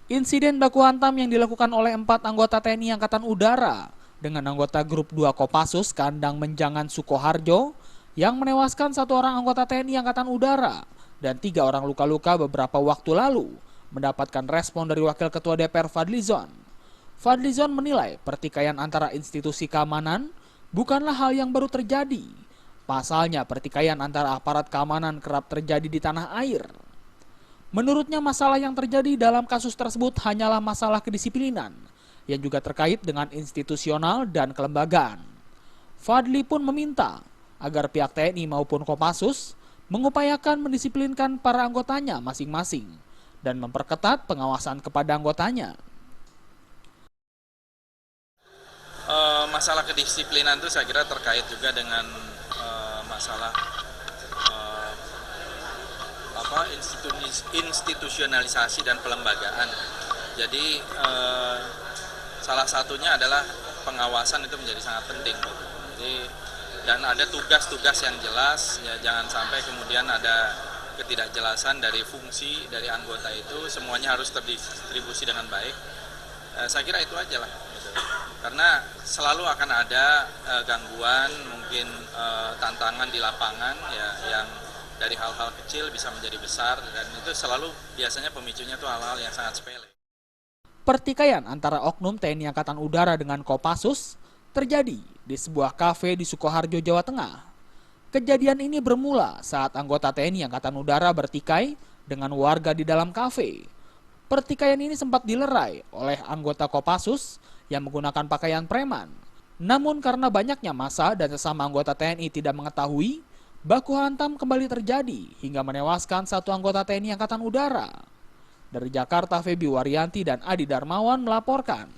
Insiden baku hantam yang dilakukan oleh 4 anggota TNI Angkatan Udara dengan anggota Grup 2 Kopassus Kandang Menjangan Sukoharjo yang menewaskan 1 orang anggota TNI Angkatan Udara dan 3 orang luka-luka beberapa waktu lalu mendapatkan respon dari Wakil Ketua DPR Fadlizon. Fadlizon menilai pertikaian antara institusi keamanan bukanlah hal yang baru terjadi. Pasalnya pertikaian antara aparat keamanan kerap terjadi di tanah air. Menurutnya masalah yang terjadi dalam kasus tersebut hanyalah masalah kedisiplinan yang juga terkait dengan institusional dan kelembagaan. Fadli pun meminta agar pihak TNI maupun Kopassus mengupayakan mendisiplinkan para anggotanya masing-masing dan memperketat pengawasan kepada anggotanya. Masalah kedisiplinan itu saya kira terkait juga dengan masalah institusionalisasi dan pelembagaan. Jadi salah satunya adalah pengawasan itu menjadi sangat penting. Jadi, dan ada tugas-tugas yang jelas, ya jangan sampai kemudian ada ketidakjelasan dari fungsi dari anggota itu, semuanya harus terdistribusi dengan baik. Saya kira itu aja lah. Gitu. Karena selalu akan ada gangguan, mungkin tantangan di lapangan ya yang dari hal-hal kecil bisa menjadi besar, dan itu selalu biasanya pemicunya itu hal-hal yang sangat sepele. Pertikaian antara oknum TNI Angkatan Udara dengan Kopassus terjadi di sebuah kafe di Sukoharjo, Jawa Tengah. Kejadian ini bermula saat anggota TNI Angkatan Udara bertikai dengan warga di dalam kafe. Pertikaian ini sempat dilerai oleh anggota Kopassus yang menggunakan pakaian preman. Namun karena banyaknya massa dan sesama anggota TNI tidak mengetahui, baku hantam kembali terjadi hingga menewaskan 1 anggota TNI Angkatan Udara. Dari Jakarta, Febi Waryanti dan Adi Darmawan melaporkan.